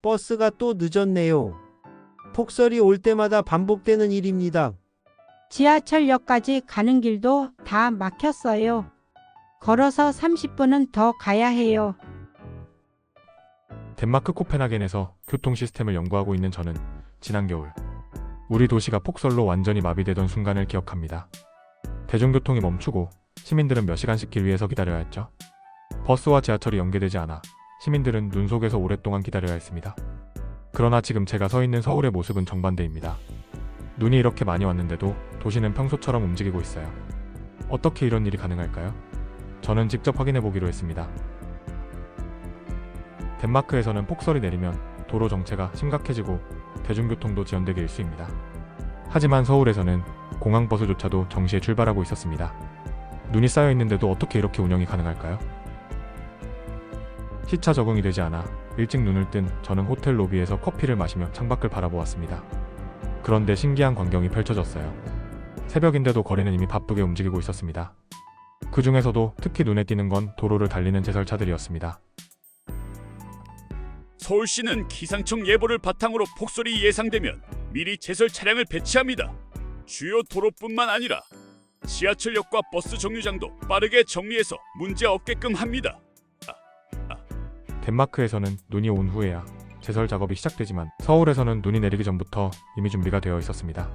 버스가 또 늦었네요. 폭설이 올 때마다 반복되는 일입니다. 지하철역까지 가는 길도 다 막혔어요. 걸어서 30분은 더 가야 해요. 덴마크 코펜하겐에서 교통 시스템을 연구하고 있는 저는 지난 겨울 우리 도시가 폭설로 완전히 마비되던 순간을 기억합니다. 대중교통이 멈추고 시민들은 몇 시간씩 길 위에서 기다려야 했죠. 버스와 지하철이 연계되지 않아 시민들은 눈 속에서 오랫동안 기다려야 했습니다. 그러나 지금 제가 서 있는 서울의 모습은 정반대입니다. 눈이 이렇게 많이 왔는데도 도시는 평소처럼 움직이고 있어요. 어떻게 이런 일이 가능할까요? 저는 직접 확인해 보기로 했습니다. 덴마크에서는 폭설이 내리면 도로 정체가 심각해지고 대중교통도 지연되게 일쑤입니다. 하지만 서울에서는 공항버스조차도 정시에 출발하고 있었습니다. 눈이 쌓여 있는데도 어떻게 이렇게 운영이 가능할까요? 시차 적응이 되지 않아 일찍 눈을 뜬 저는 호텔 로비에서 커피를 마시며 창밖을 바라보았습니다. 그런데 신기한 광경이 펼쳐졌어요. 새벽인데도 거리는 이미 바쁘게 움직이고 있었습니다. 그 중에서도 특히 눈에 띄는 건 도로를 달리는 제설차들이었습니다. 서울시는 기상청 예보를 바탕으로 폭설이 예상되면 미리 제설 차량을 배치합니다. 주요 도로뿐만 아니라 지하철역과 버스 정류장도 빠르게 정리해서 문제 없게끔 합니다. 덴마크에서는 눈이 온 후에야 제설 작업이 시작되지만 서울에서는 눈이 내리기 전부터 이미 준비가 되어 있었습니다.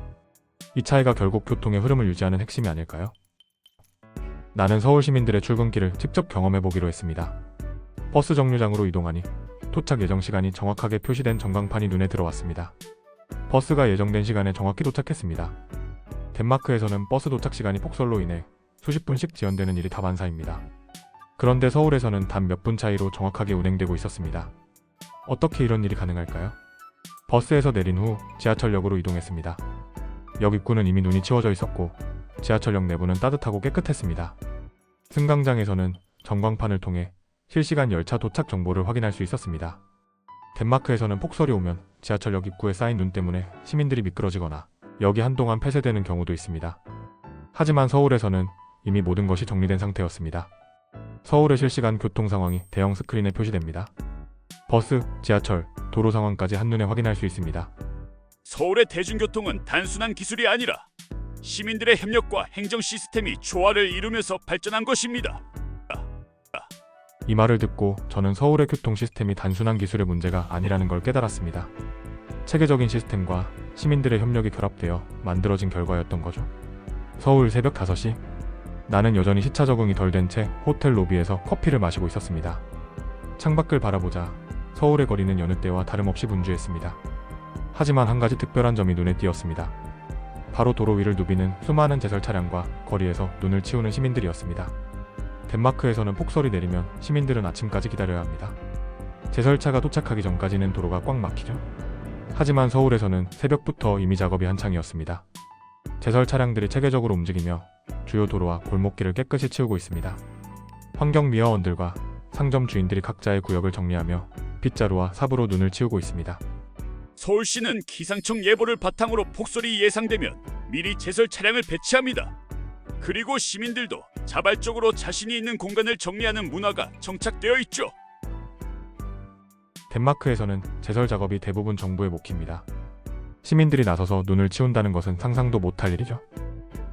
이 차이가 결국 교통의 흐름을 유지하는 핵심이 아닐까요? 나는 서울 시민들의 출근길을 직접 경험해 보기로 했습니다. 버스 정류장으로 이동하니 도착 예정 시간이 정확하게 표시된 전광판이 눈에 들어왔습니다. 버스가 예정된 시간에 정확히 도착했습니다. 덴마크에서는 버스 도착 시간이 폭설로 인해 수십 분씩 지연되는 일이 다반사입니다. 그런데 서울에서는 단 몇 분 차이로 정확하게 운행되고 있었습니다. 어떻게 이런 일이 가능할까요? 버스에서 내린 후 지하철역으로 이동했습니다. 역 입구는 이미 눈이 치워져 있었고 지하철역 내부는 따뜻하고 깨끗했습니다. 승강장에서는 전광판을 통해 실시간 열차 도착 정보를 확인할 수 있었습니다. 덴마크에서는 폭설이 오면 지하철역 입구에 쌓인 눈 때문에 시민들이 미끄러지거나 역이 한동안 폐쇄되는 경우도 있습니다. 하지만 서울에서는 이미 모든 것이 정리된 상태였습니다. 서울의 실시간 교통 상황이 대형 스크린에 표시됩니다. 버스, 지하철, 도로 상황까지 한눈에 확인할 수 있습니다. 서울의 대중교통은 단순한 기술이 아니라 시민들의 협력과 행정 시스템이 조화를 이루면서 발전한 것입니다. 이 말을 듣고 저는 서울의 교통 시스템이 단순한 기술의 문제가 아니라는 걸 깨달았습니다. 체계적인 시스템과 시민들의 협력이 결합되어 만들어진 결과였던 거죠. 서울 새벽 5시, 나는 여전히 시차 적응이 덜 된 채 호텔 로비에서 커피를 마시고 있었습니다. 창밖을 바라보자 서울의 거리는 여느 때와 다름없이 분주했습니다. 하지만 한 가지 특별한 점이 눈에 띄었습니다. 바로 도로 위를 누비는 수많은 제설 차량과 거리에서 눈을 치우는 시민들이었습니다. 덴마크에서는 폭설이 내리면 시민들은 아침까지 기다려야 합니다. 제설차가 도착하기 전까지는 도로가 꽉 막히죠. 하지만 서울에서는 새벽부터 이미 작업이 한창이었습니다. 제설 차량들이 체계적으로 움직이며 주요 도로와 골목길을 깨끗이 치우고 있습니다. 환경미화원들과 상점 주인들이 각자의 구역을 정리하며 빗자루와 삽으로 눈을 치우고 있습니다. 서울시는 기상청 예보를 바탕으로 폭설이 예상되면 미리 제설 차량을 배치합니다. 그리고 시민들도 자발적으로 자신이 있는 공간을 정리하는 문화가 정착되어 있죠. 덴마크에서는 제설 작업이 대부분 정부에 맡깁니다. 시민들이 나서서 눈을 치운다는 것은 상상도 못할 일이죠.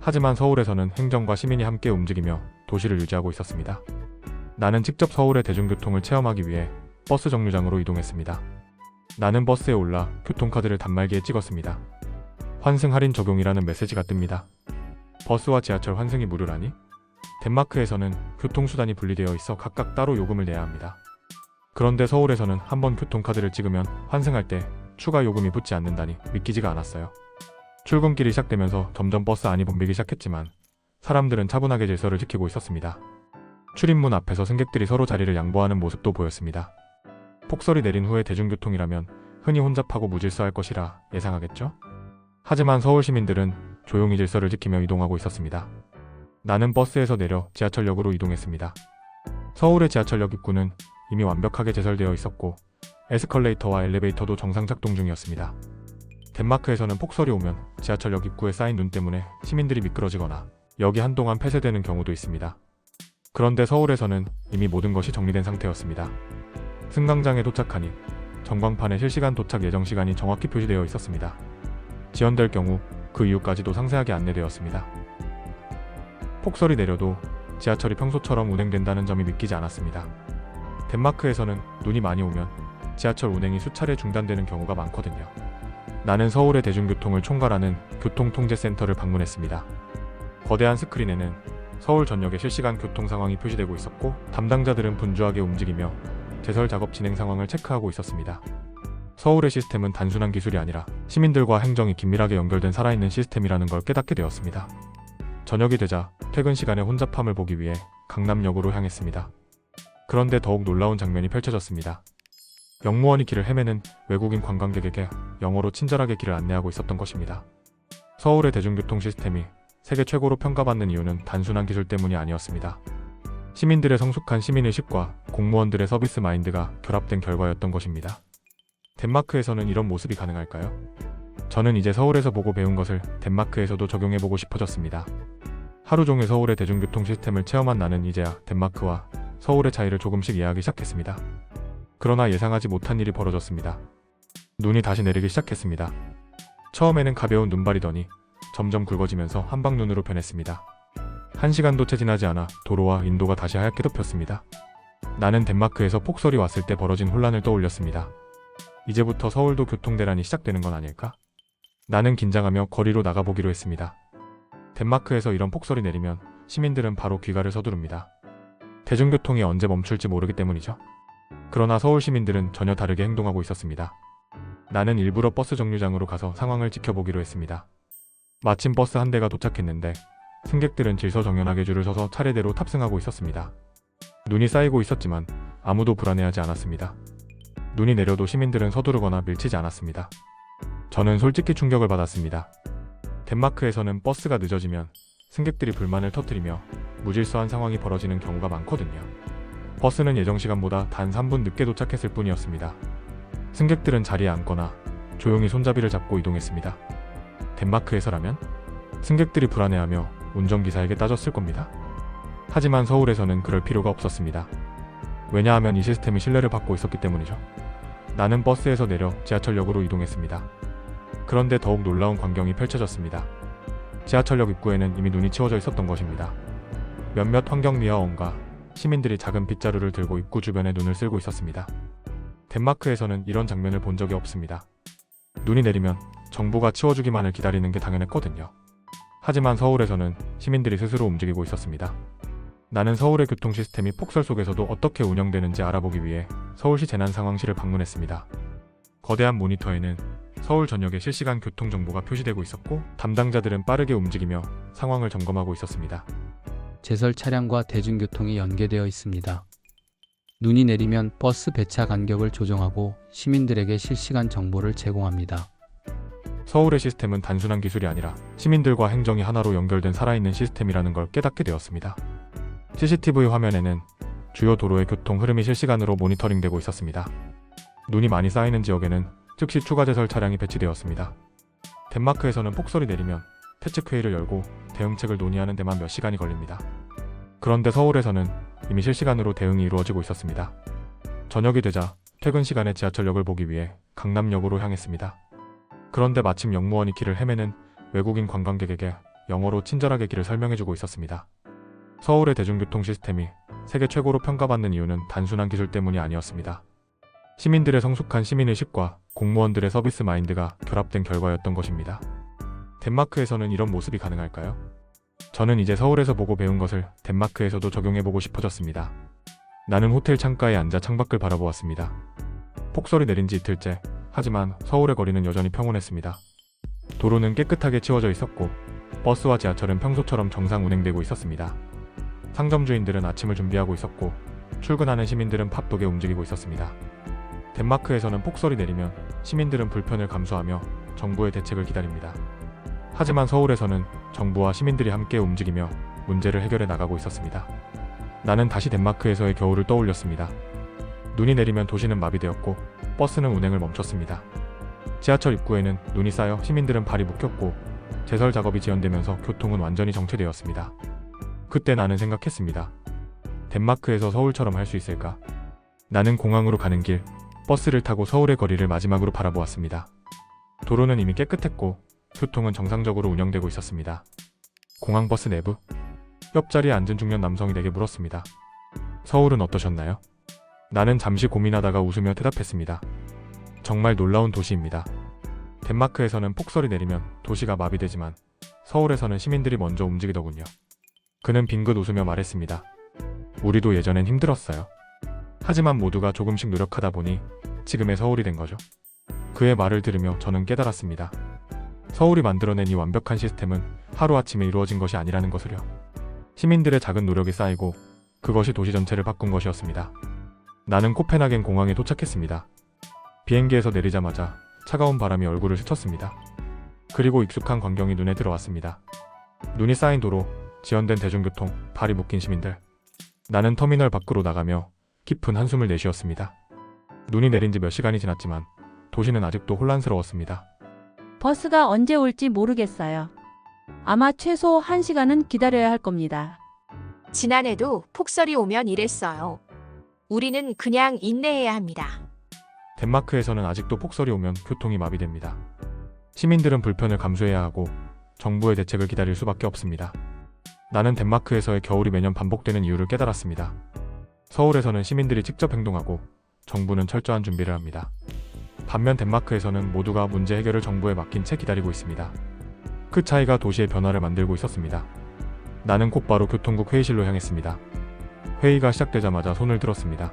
하지만 서울에서는 행정과 시민이 함께 움직이며 도시를 유지하고 있었습니다. 나는 직접 서울의 대중교통을 체험하기 위해 버스 정류장으로 이동했습니다. 나는 버스에 올라 교통카드를 단말기에 찍었습니다. 환승 할인 적용이라는 메시지가 뜹니다. 버스와 지하철 환승이 무료라니? 덴마크에서는 교통수단이 분리되어 있어 각각 따로 요금을 내야 합니다. 그런데 서울에서는 한번 교통카드를 찍으면 환승할 때 추가 요금이 붙지 않는다니 믿기지가 않았어요. 출근길이 시작되면서 점점 버스 안이 붐비기 시작했지만 사람들은 차분하게 질서를 지키고 있었습니다. 출입문 앞에서 승객들이 서로 자리를 양보하는 모습도 보였습니다. 폭설이 내린 후에 대중교통이라면 흔히 혼잡하고 무질서할 것이라 예상하겠죠? 하지만 서울 시민들은 조용히 질서를 지키며 이동하고 있었습니다. 나는 버스에서 내려 지하철역으로 이동했습니다. 서울의 지하철역 입구는 이미 완벽하게 제설되어 있었고 에스컬레이터와 엘리베이터도 정상 작동 중이었습니다. 덴마크에서는 폭설이 오면 지하철역 입구에 쌓인 눈 때문에 시민들이 미끄러지거나 역이 한동안 폐쇄되는 경우도 있습니다. 그런데 서울에서는 이미 모든 것이 정리된 상태였습니다. 승강장에 도착하니 전광판에 실시간 도착 예정 시간이 정확히 표시되어 있었습니다. 지연될 경우 그 이유까지도 상세하게 안내되었습니다. 폭설이 내려도 지하철이 평소처럼 운행된다는 점이 믿기지 않았습니다. 덴마크에서는 눈이 많이 오면 지하철 운행이 수차례 중단되는 경우가 많거든요. 나는 서울의 대중교통을 총괄하는 교통통제센터를 방문했습니다. 거대한 스크린에는 서울 전역의 실시간 교통 상황이 표시되고 있었고 담당자들은 분주하게 움직이며 제설 작업 진행 상황을 체크하고 있었습니다. 서울의 시스템은 단순한 기술이 아니라 시민들과 행정이 긴밀하게 연결된 살아있는 시스템이라는 걸 깨닫게 되었습니다. 저녁이 되자 퇴근 시간에 혼잡함을 보기 위해 강남역으로 향했습니다. 그런데 더욱 놀라운 장면이 펼쳐졌습니다. 역무원이 길을 헤매는 외국인 관광객에게 영어로 친절하게 길을 안내하고 있었던 것입니다. 서울의 대중교통 시스템이 세계 최고로 평가받는 이유는 단순한 기술 때문이 아니었습니다. 시민들의 성숙한 시민의식과 공무원들의 서비스 마인드가 결합된 결과였던 것입니다. 덴마크에서는 이런 모습이 가능할까요? 저는 이제 서울에서 보고 배운 것을 덴마크에서도 적용해보고 싶어졌습니다. 하루 종일 서울의 대중교통 시스템을 체험한 나는 이제야 덴마크와 서울의 차이를 조금씩 이해하기 시작했습니다. 그러나 예상하지 못한 일이 벌어졌습니다. 눈이 다시 내리기 시작했습니다. 처음에는 가벼운 눈발이더니 점점 굵어지면서 한방눈으로 변했습니다. 1시간도 채 지나지 않아 도로와 인도가 다시 하얗게 덮였습니다. 나는 덴마크에서 폭설이 왔을 때 벌어진 혼란을 떠올렸습니다. 이제부터 서울도 교통대란이 시작되는 건 아닐까? 나는 긴장하며 거리로 나가보기로 했습니다. 덴마크에서 이런 폭설이 내리면 시민들은 바로 귀가를 서두릅니다. 대중교통이 언제 멈출지 모르기 때문이죠. 그러나 서울 시민들은 전혀 다르게 행동하고 있었습니다. 나는 일부러 버스 정류장으로 가서 상황을 지켜보기로 했습니다. 마침 버스 한 대가 도착했는데 승객들은 질서정연하게 줄을 서서 차례대로 탑승하고 있었습니다. 눈이 쌓이고 있었지만 아무도 불안해하지 않았습니다. 눈이 내려도 시민들은 서두르거나 밀치지 않았습니다. 저는 솔직히 충격을 받았습니다. 덴마크에서는 버스가 늦어지면 승객들이 불만을 터뜨리며 무질서한 상황이 벌어지는 경우가 많거든요. 버스는 예정 시간보다 단 3분 늦게 도착했을 뿐이었습니다. 승객들은 자리에 앉거나 조용히 손잡이를 잡고 이동했습니다. 덴마크에서라면 승객들이 불안해하며 운전기사에게 따졌을 겁니다. 하지만 서울에서는 그럴 필요가 없었습니다. 왜냐하면 이 시스템이 신뢰를 받고 있었기 때문이죠. 나는 버스에서 내려 지하철역으로 이동했습니다. 그런데 더욱 놀라운 광경이 펼쳐졌습니다. 지하철역 입구에는 이미 눈이 치워져 있었던 것입니다. 몇몇 환경미화원과 시민들이 작은 빗자루를 들고 입구 주변에 눈을 쓸고 있었습니다. 덴마크에서는 이런 장면을 본 적이 없습니다. 눈이 내리면 정부가 치워주기만을 기다리는 게 당연했거든요. 하지만 서울에서는 시민들이 스스로 움직이고 있었습니다. 나는 서울의 교통 시스템이 폭설 속에서도 어떻게 운영되는지 알아보기 위해 서울시 재난상황실을 방문했습니다. 거대한 모니터에는 서울 전역의 실시간 교통 정보가 표시되고 있었고 담당자들은 빠르게 움직이며 상황을 점검하고 있었습니다. 제설 차량과 대중교통이 연계되어 있습니다. 눈이 내리면 버스 배차 간격을 조정하고 시민들에게 실시간 정보를 제공합니다. 서울의 시스템은 단순한 기술이 아니라 시민들과 행정이 하나로 연결된 살아있는 시스템이라는 걸 깨닫게 되었습니다. CCTV 화면에는 주요 도로의 교통 흐름이 실시간으로 모니터링되고 있었습니다. 눈이 많이 쌓이는 지역에는 즉시 추가 제설 차량이 배치되었습니다. 덴마크에서는 폭설이 내리면 퇴칙회의를 열고 대응책을 논의하는 데만 몇 시간이 걸립니다. 그런데 서울에서는 이미 실시간으로 대응이 이루어지고 있었습니다. 저녁이 되자 퇴근 시간에 지하철역을 보기 위해 강남역으로 향했습니다. 그런데 마침 역무원이 길을 헤매는 외국인 관광객에게 영어로 친절하게 길을 설명해주고 있었습니다. 서울의 대중교통 시스템이 세계 최고로 평가받는 이유는 단순한 기술 때문이 아니었습니다. 시민들의 성숙한 시민의식과 공무원들의 서비스 마인드가 결합된 결과였던 것입니다. 덴마크에서는 이런 모습이 가능할까요? 저는 이제 서울에서 보고 배운 것을 덴마크에서도 적용해보고 싶어졌습니다. 나는 호텔 창가에 앉아 창밖을 바라보았습니다. 폭설이 내린 지 이틀째, 하지만 서울의 거리는 여전히 평온했습니다. 도로는 깨끗하게 치워져 있었고 버스와 지하철은 평소처럼 정상 운행되고 있었습니다. 상점 주인들은 아침을 준비하고 있었고 출근하는 시민들은 바쁘게 움직이고 있었습니다. 덴마크에서는 폭설이 내리면 시민들은 불편을 감수하며 정부의 대책을 기다립니다. 하지만 서울에서는 정부와 시민들이 함께 움직이며 문제를 해결해 나가고 있었습니다. 나는 다시 덴마크에서의 겨울을 떠올렸습니다. 눈이 내리면 도시는 마비되었고 버스는 운행을 멈췄습니다. 지하철 입구에는 눈이 쌓여 시민들은 발이 묶였고 제설 작업이 지연되면서 교통은 완전히 정체되었습니다. 그때 나는 생각했습니다. 덴마크에서 서울처럼 할 수 있을까? 나는 공항으로 가는 길, 버스를 타고 서울의 거리를 마지막으로 바라보았습니다. 도로는 이미 깨끗했고 교통은 정상적으로 운영되고 있었습니다. 공항버스 내부. 옆자리에 앉은 중년 남성이 내게 물었습니다. 서울은 어떠셨나요? 나는 잠시 고민하다가 웃으며 대답했습니다. 정말 놀라운 도시입니다. 덴마크에서는 폭설이 내리면 도시가 마비되지만 서울에서는 시민들이 먼저 움직이더군요. 그는 빙긋 웃으며 말했습니다. 우리도 예전엔 힘들었어요. 하지만 모두가 조금씩 노력하다 보니 지금의 서울이 된 거죠. 그의 말을 들으며 저는 깨달았습니다. 서울이 만들어낸 이 완벽한 시스템은 하루아침에 이루어진 것이 아니라는 것을요. 시민들의 작은 노력이 쌓이고 그것이 도시 전체를 바꾼 것이었습니다. 나는 코펜하겐 공항에 도착했습니다. 비행기에서 내리자마자 차가운 바람이 얼굴을 스쳤습니다. 그리고 익숙한 광경이 눈에 들어왔습니다. 눈이 쌓인 도로, 지연된 대중교통, 발이 묶인 시민들. 나는 터미널 밖으로 나가며 깊은 한숨을 내쉬었습니다. 눈이 내린 지 몇 시간이 지났지만 도시는 아직도 혼란스러웠습니다. 버스가 언제 올지 모르겠어요. 아마 최소 1시간은 기다려야 할 겁니다. 지난해도 폭설이 오면 이랬어요. 우리는 그냥 인내해야 합니다. 덴마크에서는 아직도 폭설이 오면 교통이 마비됩니다. 시민들은 불편을 감수해야 하고 정부의 대책을 기다릴 수밖에 없습니다. 나는 덴마크에서의 겨울이 매년 반복되는 이유를 깨달았습니다. 서울에서는 시민들이 직접 행동하고 정부는 철저한 준비를 합니다. 반면 덴마크에서는 모두가 문제 해결을 정부에 맡긴 채 기다리고 있습니다. 그 차이가 도시의 변화를 만들고 있었습니다. 나는 곧바로 교통국 회의실로 향했습니다. 회의가 시작되자마자 손을 들었습니다.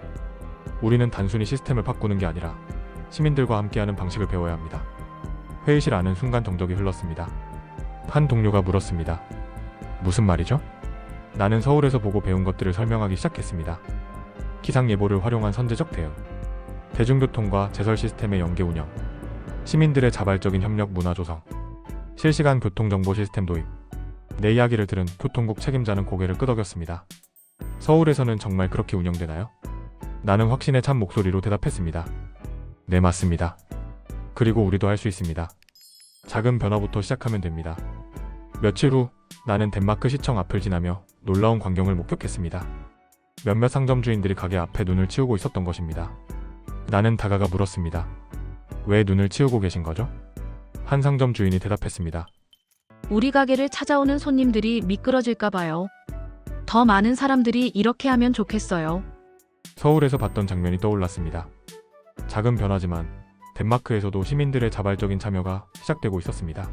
우리는 단순히 시스템을 바꾸는 게 아니라 시민들과 함께하는 방식을 배워야 합니다. 회의실 안은 순간 정적이 흘렀습니다. 한 동료가 물었습니다. 무슨 말이죠? 나는 서울에서 보고 배운 것들을 설명하기 시작했습니다. 기상예보를 활용한 선제적 대응, 대중교통과 제설 시스템의 연계 운영, 시민들의 자발적인 협력 문화 조성, 실시간 교통정보 시스템 도입. 내 이야기를 들은 교통국 책임자는 고개를 끄덕였습니다. 서울에서는 정말 그렇게 운영되나요? 나는 확신에 찬 목소리로 대답했습니다. 네, 맞습니다. 그리고 우리도 할 수 있습니다. 작은 변화부터 시작하면 됩니다. 며칠 후 나는 덴마크 시청 앞을 지나며 놀라운 광경을 목격했습니다. 몇몇 상점 주인들이 가게 앞에 눈을 치우고 있었던 것입니다. 나는 다가가 물었습니다. 왜 눈을 치우고 계신 거죠? 한 상점 주인이 대답했습니다. 우리 가게를 찾아오는 손님들이 미끄러질까 봐요. 더 많은 사람들이 이렇게 하면 좋겠어요. 서울에서 봤던 장면이 떠올랐습니다. 작은 변화지만 덴마크에서도 시민들의 자발적인 참여가 시작되고 있었습니다.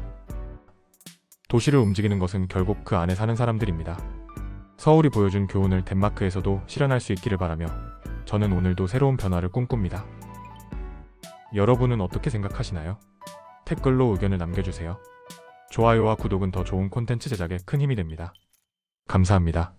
도시를 움직이는 것은 결국 그 안에 사는 사람들입니다. 서울이 보여준 교훈을 덴마크에서도 실현할 수 있기를 바라며 저는 오늘도 새로운 변화를 꿈꿉니다. 여러분은 어떻게 생각하시나요? 댓글로 의견을 남겨주세요. 좋아요와 구독은 더 좋은 콘텐츠 제작에 큰 힘이 됩니다. 감사합니다.